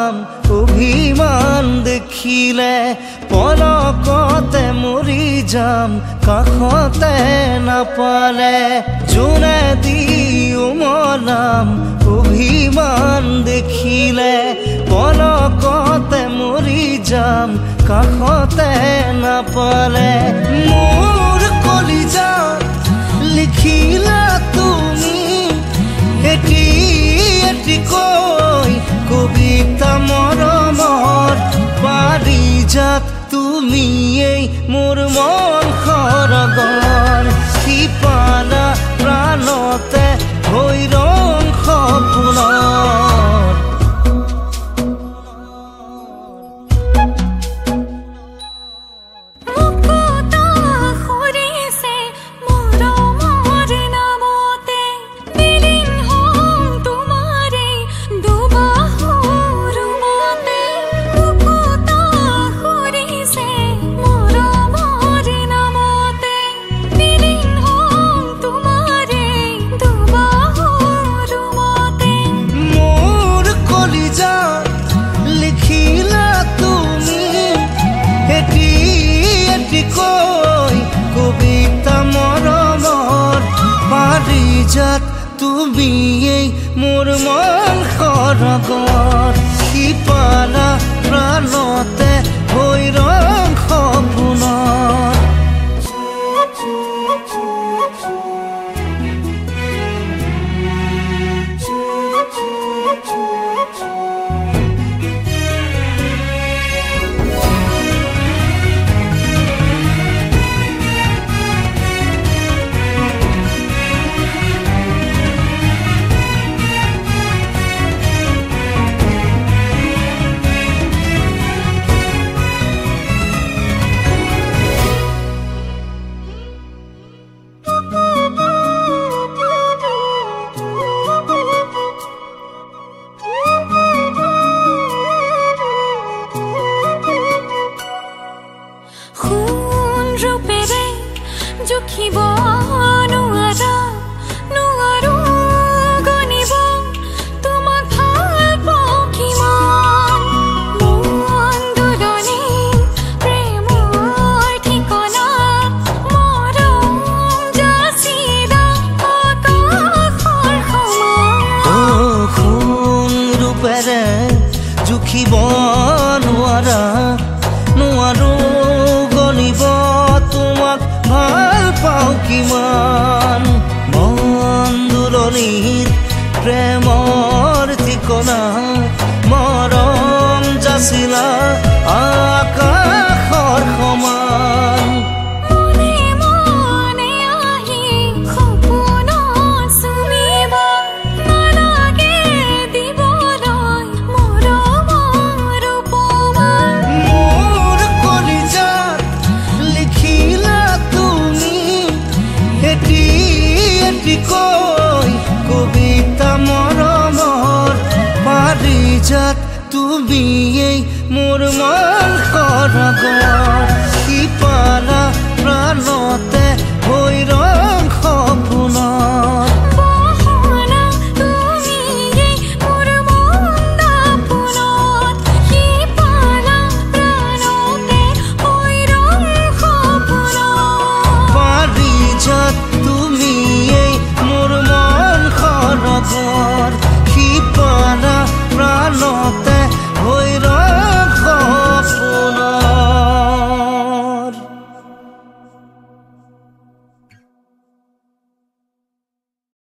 যাম অভিমান দেখিলে পলকতে মৰি যাম কাষতে নাপালে যোনে দি উমলাম অভিমান দেখিলে পলকতে মৰি যাম কাষতে নাপালে মোৰ কলিজাত লিখিলা তুমি এটি এটিকৈ কবিতা মৰমৰ পাৰিজাত তুমিয়েই মোৰ মন খৰগৰ সিপানা প্ৰাণতে হৈ ৰং সপোনৰ কবিতা মৰমৰ পাৰিজাত তুমিয়েই মোৰ মন খৰগৰ সিপানা প্ৰাণতে হৈ ৰং সপোনৰ জুখিব নোৱাৰো গণিব তোমাক ভাল পাওঁ কিমান মন দুলনি প্ৰেমৰ ঠিকনা মৰম যাচিলা আকাশৰ সমান সোণ ৰূপেৰে জুখিব নোৱাৰো গণিব তোমাক ভাল পাওঁ কিমান মন দুলনিৰ প্ৰেমৰ ঠিকনা মৰম যাচিলা আকাশৰ সমান কবিতা মৰমৰ পাৰিজাত তুমিয়েই মোৰ মন খৰগৰ সিপানা প্ৰাণতে